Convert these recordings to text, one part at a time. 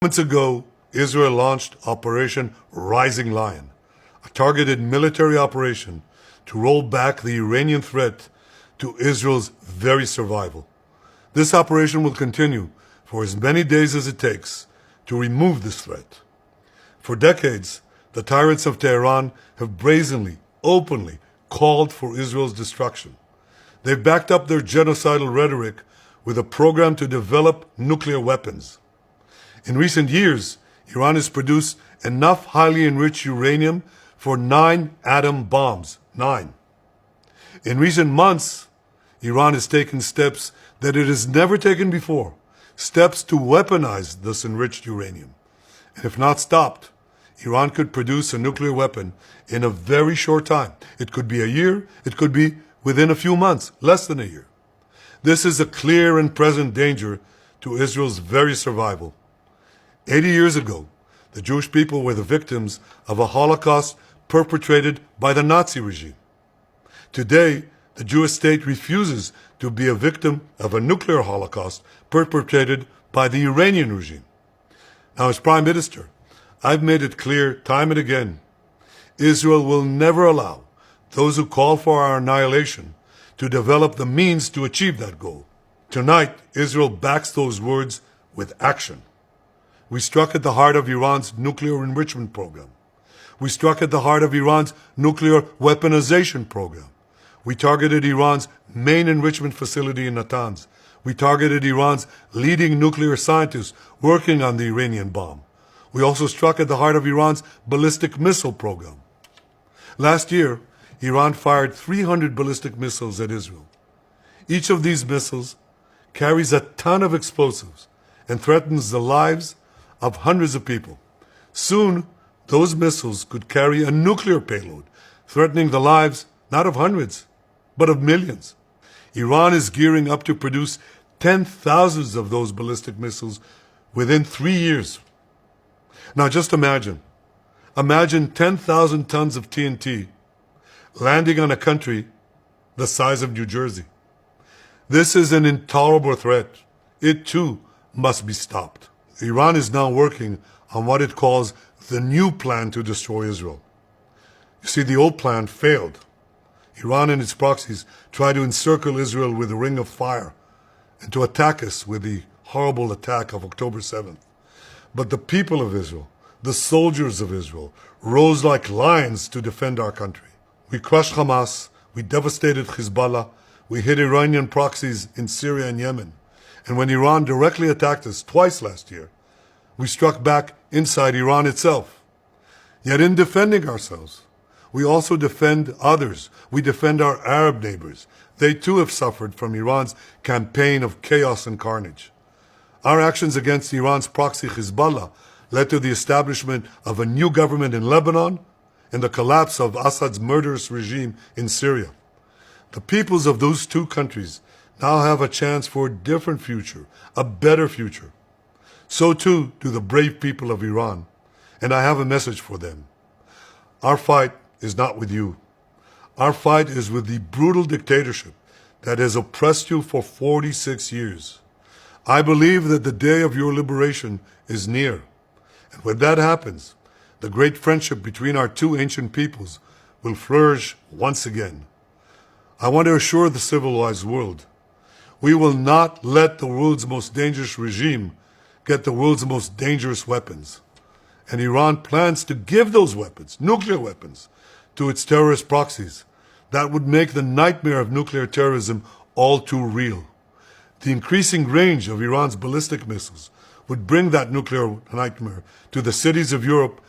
Months ago, Israel launched Operation Rising Lion, a targeted military operation to roll back the Iranian threat to Israel's very survival. This operation will continue for as many days as it takes to remove this threat. For decades, the tyrants of Tehran have brazenly, openly called for Israel's destruction. They've backed up their genocidal rhetoric with a program to develop nuclear weapons. In recent years, Iran has produced enough highly enriched uranium for 9 atom bombs. 9. In recent months, Iran has taken steps that it has never taken before, steps to weaponize this enriched uranium. And if not stopped, Iran could produce a nuclear weapon in a very short time. It could be a year, it could be within a few months, less than a year. This is a clear and present danger to Israel's very survival. 80 years ago, the Jewish people were the victims of a Holocaust perpetrated by the Nazi regime. Today, the Jewish state refuses to be a victim of a nuclear Holocaust perpetrated by the Iranian regime. Now, as Prime Minister, I've made it clear time and again, Israel will never allow those who call for our annihilation to develop the means to achieve that goal. Tonight, Israel backs those words with action. We struck at the heart of Iran's nuclear enrichment program. We struck at the heart of Iran's nuclear weaponization program. We targeted Iran's main enrichment facility in Natanz. We targeted Iran's leading nuclear scientists working on the Iranian bomb. We also struck at the heart of Iran's ballistic missile program. Last year, Iran fired 300 ballistic missiles at Israel. Each of these missiles carries a ton of explosives and threatens the lives of hundreds of people. Soon, those missiles could carry a nuclear payload, threatening the lives not of hundreds, but of millions. Iran is gearing up to produce 10,000 of those ballistic missiles within 3 years. Now just imagine 10,000 tons of TNT landing on a country the size of New Jersey. This is an intolerable threat. It too must be stopped. Iran is now working on what it calls the new plan to destroy Israel. You see, the old plan failed. Iran and its proxies tried to encircle Israel with a ring of fire and to attack us with the horrible attack of October 7th. But the people of Israel, the soldiers of Israel, rose like lions to defend our country. We crushed Hamas, we devastated Hezbollah, we hit Iranian proxies in Syria and Yemen. And when Iran directly attacked us twice last year, we struck back inside Iran itself. Yet in defending ourselves, we also defend others. We defend our Arab neighbors. They too have suffered from Iran's campaign of chaos and carnage. Our actions against Iran's proxy Hezbollah led to the establishment of a new government in Lebanon and the collapse of Assad's murderous regime in Syria. The peoples of those two countries now have a chance for a different future, a better future. So too do the brave people of Iran, and I have a message for them. Our fight is not with you. Our fight is with the brutal dictatorship that has oppressed you for 46 years. I believe that the day of your liberation is near. And when that happens, the great friendship between our two ancient peoples will flourish once again. I want to assure the civilized world, we will not let the world's most dangerous regime get the world's most dangerous weapons. And Iran plans to give those weapons, nuclear weapons, to its terrorist proxies. That would make the nightmare of nuclear terrorism all too real. The increasing range of Iran's ballistic missiles would bring that nuclear nightmare to the cities of Europe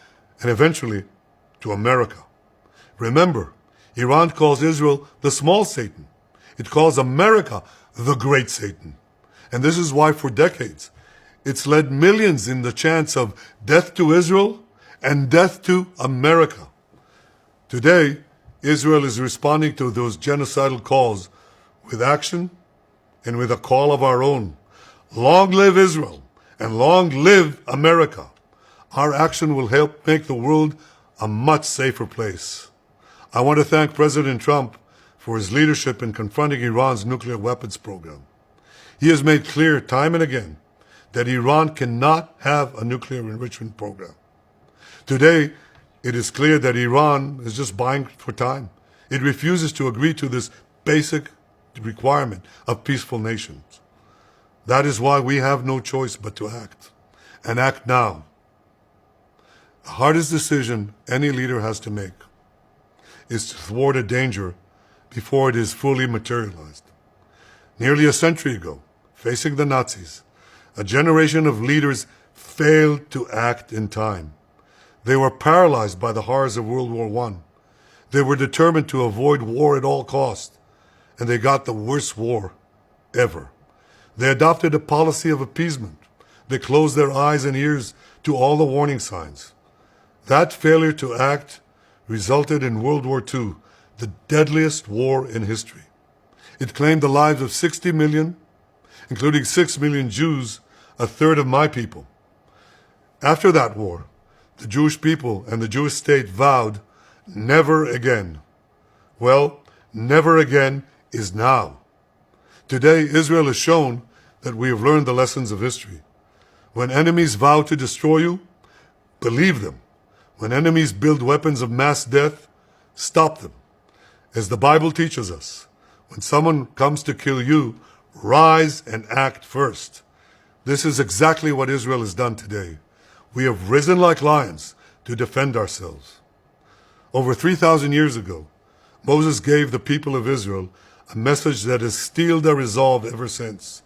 and eventually to America. Remember, Iran calls Israel the small Satan. It calls America the great Satan. And this is why for decades, it's led millions in the chants of death to Israel and death to America. Today, Israel is responding to those genocidal calls with action and with a call of our own. Long live Israel and long live America. Our action will help make the world a much safer place. I want to thank President Trump for his leadership in confronting Iran's nuclear weapons program. He has made clear time and again that Iran cannot have a nuclear enrichment program. Today, it is clear that Iran is just buying for time. It refuses to agree to this basic requirement of peaceful nations. That is why we have no choice but to act, and act now. The hardest decision any leader has to make is to thwart a danger before it is fully materialized. Nearly a century ago, facing the Nazis, a generation of leaders failed to act in time. They were paralyzed by the horrors of World War I. They were determined to avoid war at all costs, and they got the worst war ever. They adopted a policy of appeasement. They closed their eyes and ears to all the warning signs. That failure to act resulted in World War II, the deadliest war in history. It claimed the lives of 60 million, including 6 million Jews, a third of my people. After that war, the Jewish people and the Jewish state vowed, never again. Well, never again is now. Today, Israel has shown that we have learned the lessons of history. When enemies vow to destroy you, believe them. When enemies build weapons of mass death, stop them. As the Bible teaches us, when someone comes to kill you, rise and act first. This is exactly what Israel has done today. We have risen like lions to defend ourselves. Over 3,000 years ago, Moses gave the people of Israel a message that has steeled their resolve ever since.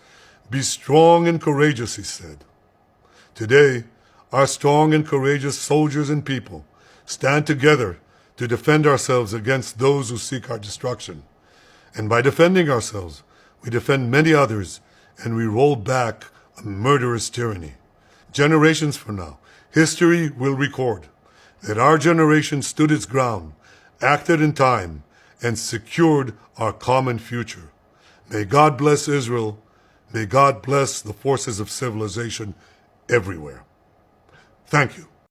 Be strong and courageous, he said. Today, our strong and courageous soldiers and people stand together to defend ourselves against those who seek our destruction. And by defending ourselves, we defend many others, and we roll back a murderous tyranny. Generations from now, history will record that our generation stood its ground, acted in time, and secured our common future. May God bless Israel. May God bless the forces of civilization everywhere. Thank you.